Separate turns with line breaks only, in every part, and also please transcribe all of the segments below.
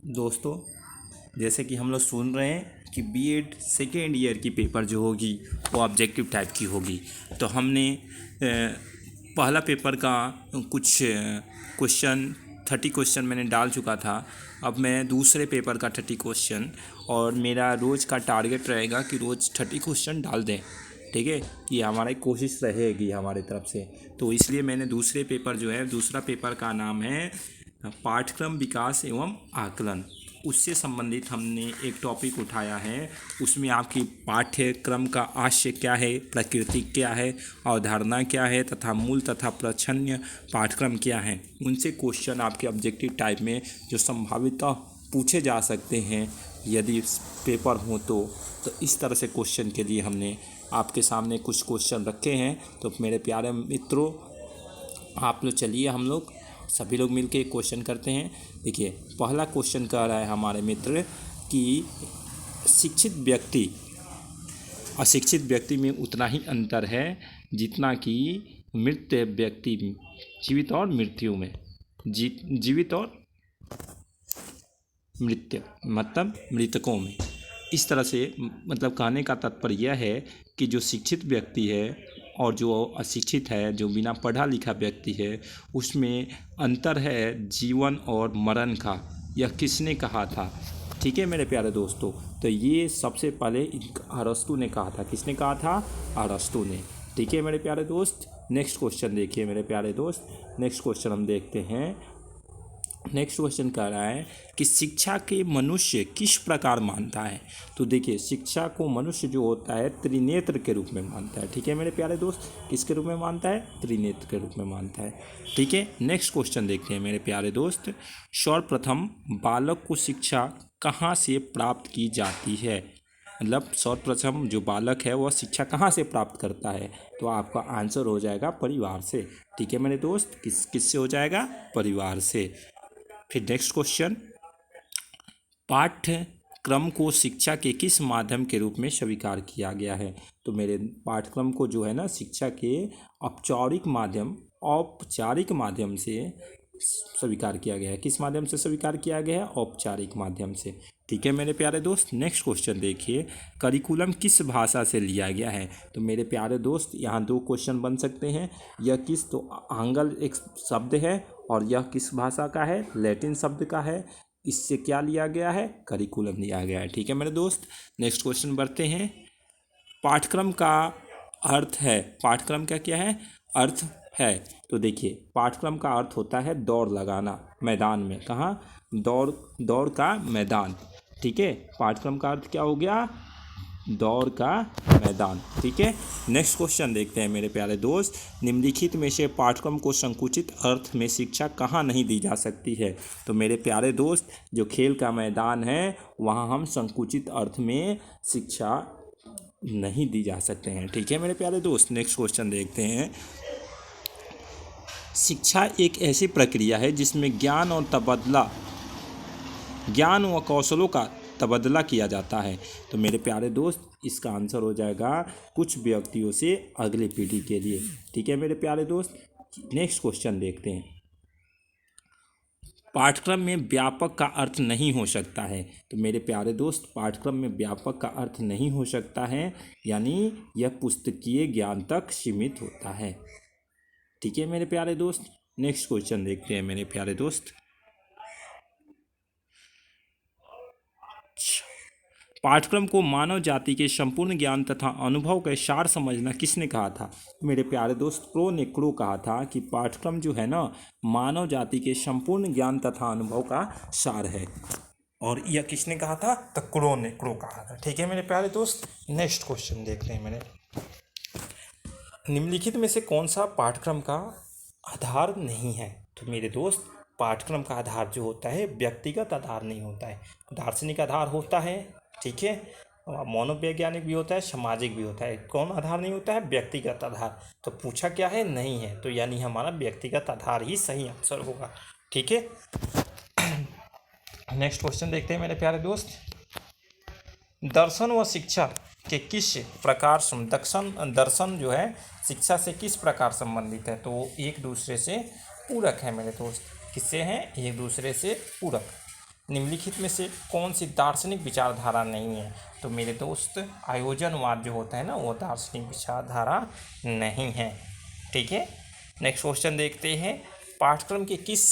दोस्तों, जैसे कि हम लोग सुन रहे हैं कि बीएड सेकेंड ईयर की पेपर जो होगी वो ऑब्जेक्टिव टाइप की होगी। तो हमने पहला पेपर का कुछ क्वेश्चन 30 क्वेश्चन मैंने डाल चुका था। अब मैं दूसरे पेपर का 30 क्वेश्चन, और मेरा रोज़ का टारगेट रहेगा कि रोज़ 30 क्वेश्चन डाल दें। ठीक है, कि हमारी कोशिश रहेगी हमारी तरफ से। तो इसलिए मैंने दूसरे पेपर जो है, दूसरा पेपर का नाम है पाठ्यक्रम विकास एवं आकलन। उससे संबंधित हमने एक टॉपिक उठाया है। उसमें आपकी पाठ्यक्रम का आशय क्या है, प्रकृति क्या है, अवधारणा क्या है तथा मूल तथा प्रच्छन्न पाठ्यक्रम क्या है। उनसे क्वेश्चन आपके ऑब्जेक्टिव टाइप में जो संभावितः पूछे जा सकते हैं यदि पेपर हो तो इस तरह से क्वेश्चन के लिए हमने आपके सामने कुछ क्वेश्चन रखे हैं। तो मेरे प्यारे मित्रों, आप लोग चलिए हम लोग सभी लोग मिलके एक क्वेश्चन करते हैं। देखिए, पहला क्वेश्चन कह रहा है हमारे मित्र कि शिक्षित व्यक्ति अशिक्षित व्यक्ति में उतना ही अंतर है जितना कि मृत व्यक्ति जीवित और मृत्यु में। जीवित और मृत्यु मतलब मृतकों में। इस तरह से मतलब कहने का तात्पर्य यह है कि जो शिक्षित व्यक्ति है और जो अशिक्षित है, जो बिना पढ़ा लिखा व्यक्ति है, उसमें अंतर है जीवन और मरण का। यह किसने कहा था? ठीक है मेरे प्यारे दोस्तों, तो ये सबसे पहले अरस्तु ने कहा था। किसने कहा था? अरस्तु ने। ठीक है मेरे प्यारे दोस्त, नेक्स्ट क्वेश्चन देखिए मेरे प्यारे दोस्त। नेक्स्ट क्वेश्चन हम देखते हैं। नेक्स्ट क्वेश्चन कह रहा है कि शिक्षा के मनुष्य किस प्रकार मानता है। तो देखिए, शिक्षा को मनुष्य जो होता है त्रिनेत्र के रूप में मानता है। ठीक है मेरे प्यारे दोस्त, किसके रूप में मानता है? त्रिनेत्र के रूप में मानता है। ठीक है, नेक्स्ट क्वेश्चन देखते हैं मेरे प्यारे दोस्त। सर्वप्रथम बालक को शिक्षा कहाँ से प्राप्त की जाती है? मतलब सर्वप्रथम जो बालक है वह शिक्षा कहाँ से प्राप्त करता है? तो आपका आंसर हो जाएगा परिवार से। ठीक है मेरे दोस्त, किससे हो जाएगा? परिवार से। फिर नेक्स्ट क्वेश्चन, पाठ्यक्रम को शिक्षा के किस माध्यम के रूप में स्वीकार किया गया है? तो मेरे पाठ्यक्रम को जो है ना, शिक्षा के औपचारिक माध्यम से स्वीकार किया गया है। किस माध्यम से स्वीकार किया गया है? औपचारिक माध्यम से। ठीक है मेरे प्यारे दोस्त, नेक्स्ट क्वेश्चन देखिए, करिकुलम किस भाषा से लिया गया है? तो मेरे प्यारे दोस्त, यहाँ दो क्वेश्चन बन सकते हैं। यह किस, तो आंग्ल एक शब्द है और यह किस भाषा का है? लैटिन शब्द का है। इससे क्या लिया गया है? करिकुलम लिया गया है। ठीक है मेरे दोस्त, नेक्स्ट क्वेश्चन बढ़ते हैं। पाठ्यक्रम का अर्थ है, पाठ्यक्रम का क्या है? अर्थ है। तो देखिए, पाठ्यक्रम का अर्थ होता है दौड़ लगाना मैदान में। कहाँ? दौड़ का मैदान। ठीक है, पाठ्यक्रम का अर्थ क्या हो गया? दौड़ का मैदान। ठीक है, नेक्स्ट क्वेश्चन देखते हैं मेरे प्यारे दोस्त। निम्नलिखित में से पाठ्यक्रम को संकुचित अर्थ में शिक्षा कहाँ नहीं दी जा सकती है? तो मेरे प्यारे दोस्त, जो खेल का मैदान है वहाँ हम संकुचित अर्थ में शिक्षा नहीं दी जा सकते हैं। ठीक है मेरे प्यारे दोस्त, नेक्स्ट क्वेश्चन देखते हैं। शिक्षा एक ऐसी प्रक्रिया है जिसमें ज्ञान व कौशलों का तबदला किया जाता है। तो मेरे प्यारे दोस्त, इसका आंसर हो जाएगा कुछ व्यक्तियों से अगली पीढ़ी के लिए। ठीक है मेरे प्यारे दोस्त, नेक्स्ट क्वेश्चन देखते हैं। पाठ्यक्रम में व्यापक का अर्थ नहीं हो सकता है। तो मेरे प्यारे दोस्त, पाठ्यक्रम में व्यापक का अर्थ नहीं हो सकता है, यानी यह पुस्तकीय ज्ञान तक सीमित होता है। ठीक है मेरे प्यारे दोस्त, नेक्स्ट क्वेश्चन देखते हैं मेरे प्यारे दोस्त। पाठ्यक्रम को मानव जाति के संपूर्ण ज्ञान तथा अनुभव का सार समझना किसने कहा था? मेरे प्यारे दोस्त, क्रो ने कहा था कि पाठ्यक्रम जो है ना, मानव जाति के संपूर्ण ज्ञान तथा अनुभव का सार है। और यह किसने कहा था? तो क्रो ने कहा था। ठीक है मेरे प्यारे दोस्त, नेक्स्ट क्वेश्चन देखते हैं। मैंने निम्नलिखित में से कौन सा पाठ्यक्रम का आधार नहीं है? तो मेरे दोस्त, पाठ्यक्रम का आधार जो होता है व्यक्तिगत आधार नहीं होता है, दार्शनिक आधार होता है। ठीक है, मनोवैज्ञानिक भी होता है, सामाजिक भी होता है। कौन आधार नहीं होता है? व्यक्तिगत आधार। तो पूछा क्या है? नहीं है। तो यानी हमारा व्यक्तिगत आधार ही सही आंसर होगा। ठीक है, नेक्स्ट क्वेश्चन देखते हैं मेरे प्यारे दोस्त। दर्शन व शिक्षा के किस प्रकार दर्शन जो है शिक्षा से किस प्रकार संबंधित है? तो एक दूसरे से पूरक है मेरे दोस्त। किससे हैं? एक दूसरे से पूरक। निम्नलिखित में से कौन सी दार्शनिक विचारधारा नहीं है? तो मेरे दोस्त आयोजनवाद जो होता है ना, वो दार्शनिक विचारधारा नहीं है। ठीक है, नेक्स्ट क्वेश्चन देखते हैं। पाठ्यक्रम के किस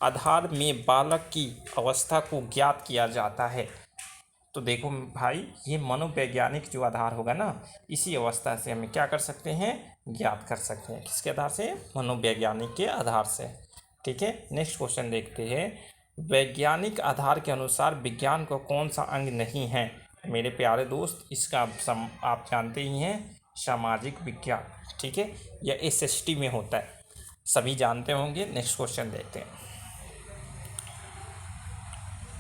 आधार में बालक की अवस्था को ज्ञात किया जाता है? तो देखो भाई, ये मनोवैज्ञानिक जो आधार होगा ना, इसी अवस्था से हमें क्या कर सकते हैं, ज्ञात कर सकते हैं। किसके आधार से? मनोवैज्ञानिक के आधार से। ठीक है, नेक्स्ट क्वेश्चन देखते हैं। वैज्ञानिक आधार के अनुसार विज्ञान का कौन सा अंग नहीं है? मेरे प्यारे दोस्त, इसका आप जानते ही हैं, सामाजिक विज्ञान। ठीक है, यह एसएसटी में होता है, सभी जानते होंगे। नेक्स्ट क्वेश्चन देखते हैं।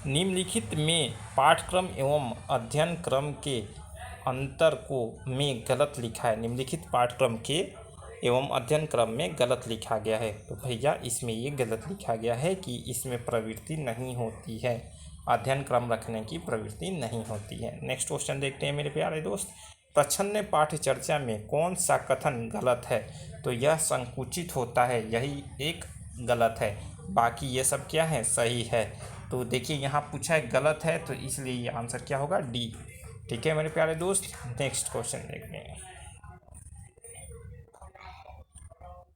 निम्नलिखित में पाठ्यक्रम एवं अध्ययन क्रम के अंतर को में गलत लिखा है। निम्नलिखित पाठ्यक्रम के एवं अध्ययन क्रम में गलत लिखा गया है। तो भैया इसमें ये गलत लिखा गया है कि इसमें प्रवृत्ति नहीं होती है, अध्ययन क्रम रखने की प्रवृत्ति नहीं होती है। नेक्स्ट क्वेश्चन देखते हैं मेरे प्यारे दोस्त। प्रच्छन्न पाठ्य चर्चा में कौन सा कथन गलत है? तो यह संकुचित होता है, यही एक गलत है, बाकी ये सब क्या है, सही है। तो देखिए यहाँ पूछा है गलत है, तो इसलिए ये आंसर क्या होगा, डी। ठीक है मेरे प्यारे दोस्त, नेक्स्ट क्वेश्चन देखते हैं।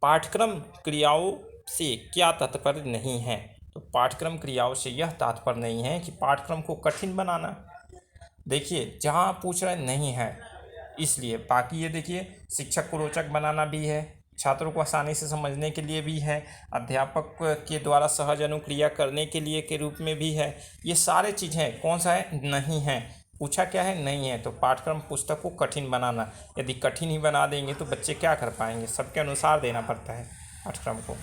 पाठ्यक्रम क्रियाओं से क्या तात्पर्य नहीं है? तो पाठ्यक्रम क्रियाओं से यह तात्पर्य नहीं है कि पाठ्यक्रम को कठिन बनाना। देखिए जहाँ पूछ रहे नहीं है इसलिए, बाकी ये देखिए शिक्षक को रोचक बनाना भी है, छात्रों को आसानी से समझने के लिए भी है, अध्यापक के द्वारा सहज अनुक्रिया करने के लिए के रूप में भी है। ये सारे चीज़ें कौन सा है, नहीं है। पूछा क्या है, नहीं है। तो पाठ्यक्रम पुस्तक को कठिन बनाना, यदि कठिन ही बना देंगे तो बच्चे क्या कर पाएंगे? सबके अनुसार देना पड़ता है पाठ्यक्रम को,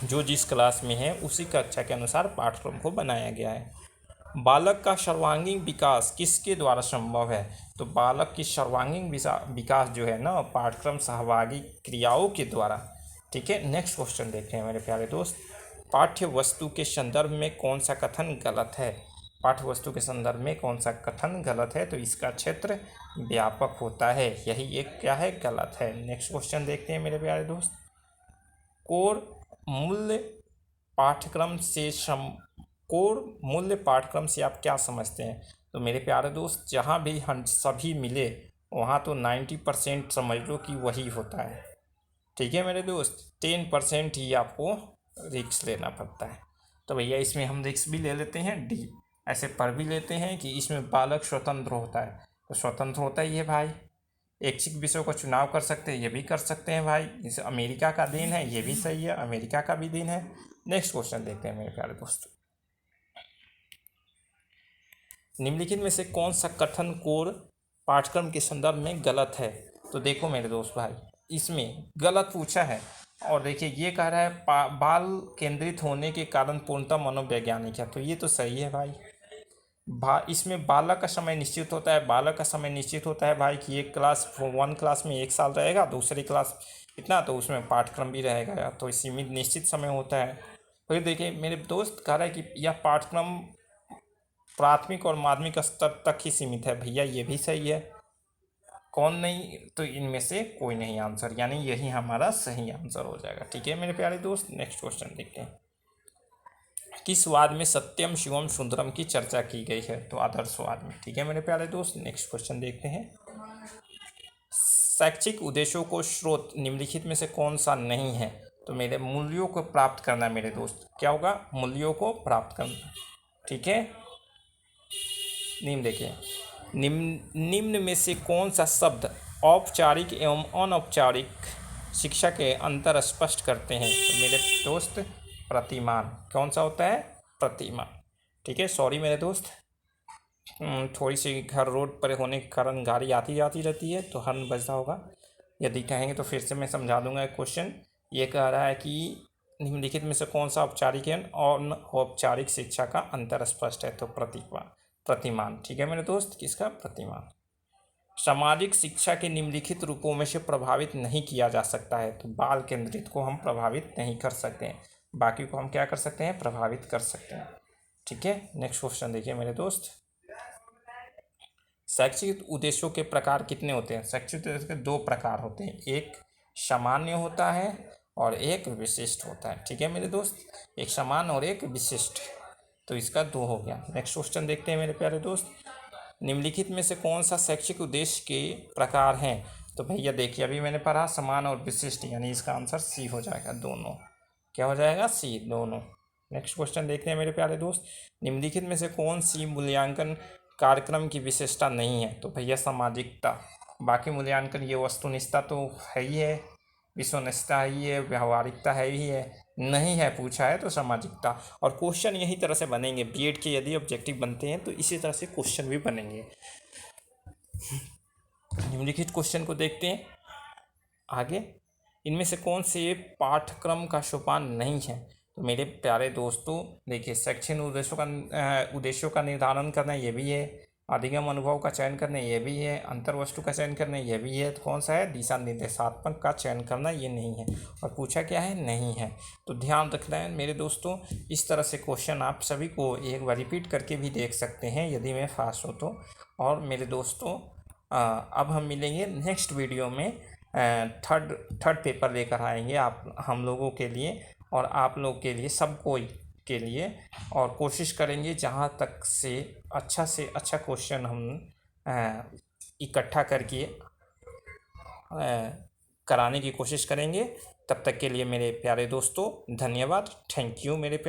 जो जिस क्लास में है उसी कक्षा के अनुसार पाठ्यक्रम को बनाया गया है। बालक का सर्वांगीण विकास किसके द्वारा संभव है? तो बालक की सर्वांगीण विकास जो है ना, पाठ्यक्रम सहभागी क्रियाओं के द्वारा। ठीक है, नेक्स्ट क्वेश्चन देखते हैं मेरे प्यारे दोस्त। पाठ्य वस्तु के संदर्भ में कौन सा कथन गलत है? पाठ्य वस्तु के संदर्भ में कौन सा कथन गलत है? तो इसका क्षेत्र व्यापक होता है, यही एक क्या है, गलत है। नेक्स्ट क्वेश्चन देखते हैं मेरे प्यारे दोस्त। कोर मूल्य पाठ्यक्रम से कोर मूल्य पाठ्यक्रम से आप क्या समझते हैं? तो मेरे प्यारे दोस्त, जहाँ भी हम सभी मिले वहाँ तो 90% समझ लो कि वही होता है। ठीक है मेरे दोस्त, 10% ही आपको रिक्स लेना पड़ता है। तो भैया इसमें हम रिक्स भी ले लेते हैं, डी। ऐसे पढ़ भी लेते हैं कि इसमें बालक स्वतंत्र होता है, तो स्वतंत्र होता ही है भाई। ऐच्छिक विषयों का चुनाव कर सकते हैं, ये भी कर सकते हैं भाई। इसे अमेरिका का दिन है, ये भी सही है, अमेरिका का भी दिन है। नेक्स्ट क्वेश्चन देखते हैं मेरे प्यारे दोस्त। निम्नलिखित में से कौन सा कथन कोर पाठ्यक्रम के संदर्भ में गलत है? तो देखो मेरे दोस्त भाई, इसमें गलत पूछा है और देखिए ये कह रहा है बाल केंद्रित होने के कारण पूर्णतः मनोवैज्ञानिक है, तो ये तो सही है भाई। इसमें बालक का समय निश्चित होता है, बालक का समय निश्चित होता है भाई कि एक क्लास 1 क्लास में 1 साल रहेगा, दूसरी क्लास इतना, तो उसमें पाठ्यक्रम भी रहेगा, तो सीमित निश्चित समय होता है। फिर देखिए मेरे दोस्त कह रहा है कि यह पाठ्यक्रम प्राथमिक और माध्यमिक स्तर तक ही सीमित है, भैया ये भी सही है। कौन नहीं? तो इनमें से कोई नहीं आंसर, यानी यही हमारा सही आंसर हो जाएगा। ठीक है मेरे प्यारे दोस्त, नेक्स्ट क्वेश्चन देखते हैं। किस वाद में सत्यम शिवम सुंदरम की चर्चा की गई है? तो आदर्शवाद में। ठीक है मेरे प्यारे दोस्त, नेक्स्ट क्वेश्चन देखते हैं। शैक्षिक उद्देश्यों को स्रोत निम्नलिखित में से कौन सा नहीं है? तो मेरे मूल्यों को प्राप्त करना मेरे दोस्त, क्या होगा? मूल्यों को प्राप्त करना। ठीक है, निम्न देखिए, निम्न में से कौन सा शब्द औपचारिक एवं अनौपचारिक शिक्षा के अंतर स्पष्ट करते हैं? तो मेरे दोस्त प्रतिमान। कौन सा होता है? प्रतिमान। ठीक है, सॉरी मेरे दोस्त, थोड़ी सी घर रोड पर होने के कारण गाड़ी आती जाती रहती है तो हॉर्न बजता होगा। यदि कहेंगे तो फिर से मैं समझा दूंगा। एक क्वेश्चन ये कह रहा है कि निम्नलिखित में से कौन सा औपचारिक है और औपचारिक शिक्षा का अंतर स्पष्ट है? तो प्रतिमान। ठीक है मेरे दोस्त, किसका? प्रतिमान। सामाजिक शिक्षा के निम्नलिखित रूपों में से प्रभावित नहीं किया जा सकता है। तो बाल केंद्रित को हम प्रभावित नहीं कर सकते हैं, बाकी को हम क्या कर सकते हैं? प्रभावित कर सकते हैं। ठीक है, नेक्स्ट क्वेश्चन देखिए मेरे दोस्त। शैक्षिक उद्देश्यों के प्रकार कितने होते हैं? शैक्षिक उद्देश्य के 2 प्रकार होते हैं, एक सामान्य होता है और एक विशिष्ट होता है। ठीक है मेरे दोस्त, एक सामान्य और एक विशिष्ट। तो इसका 2 हो गया। नेक्स्ट क्वेश्चन देखते हैं मेरे प्यारे दोस्त। निम्नलिखित में से कौन सा शैक्षिक उद्देश्य के प्रकार हैं? तो भैया देखिए, अभी मैंने पढ़ा समान और विशिष्ट, यानी इसका आंसर सी हो जाएगा, दोनों। क्या हो जाएगा? सी, दोनों। नेक्स्ट क्वेश्चन देखते हैं मेरे प्यारे दोस्त। निम्नलिखित में से कौन सी मूल्यांकन कार्यक्रम की विशेषता नहीं है? तो भैया सामाजिकता। बाकी मूल्यांकन ये वस्तुनिष्ठता तो है ही है, विश्वनिष्ठता ही है, व्यावहारिकता है ही है, नहीं है पूछा है तो सामाजिकता। और क्वेश्चन यही तरह से बनेंगे, बीएड के यदि ऑब्जेक्टिव बनते हैं तो इसी तरह से क्वेश्चन भी बनेंगे। निम्नलिखित क्वेश्चन को देखते हैं आगे। इनमें से कौन से पाठ्यक्रम का सोपान नहीं है? तो मेरे प्यारे दोस्तों देखिए, शैक्षणिक उद्देश्यों का निर्धारण करना ये भी है, अधिगम अनुभव का चयन करना ये भी है, अंतर्वस्तु का चयन करना ये भी है। तो कौन सा है? दिशा निर्देशात्मक का चयन करना ये नहीं है। और पूछा क्या है? नहीं है। तो ध्यान रखना है मेरे दोस्तों, इस तरह से क्वेश्चन आप सभी को एक बार रिपीट करके भी देख सकते हैं यदि मैं फास्ट हो तो। और मेरे दोस्तों अब हम मिलेंगे नेक्स्ट वीडियो में, थर्ड पेपर लेकर आएंगे आप हम लोगों के लिए और आप लोग के लिए, सब कोई के लिए। और कोशिश करेंगे जहाँ तक से अच्छा क्वेश्चन हम इकट्ठा करके कराने की कोशिश करेंगे। तब तक के लिए मेरे प्यारे दोस्तों धन्यवाद, थैंक यू मेरे प्यारे।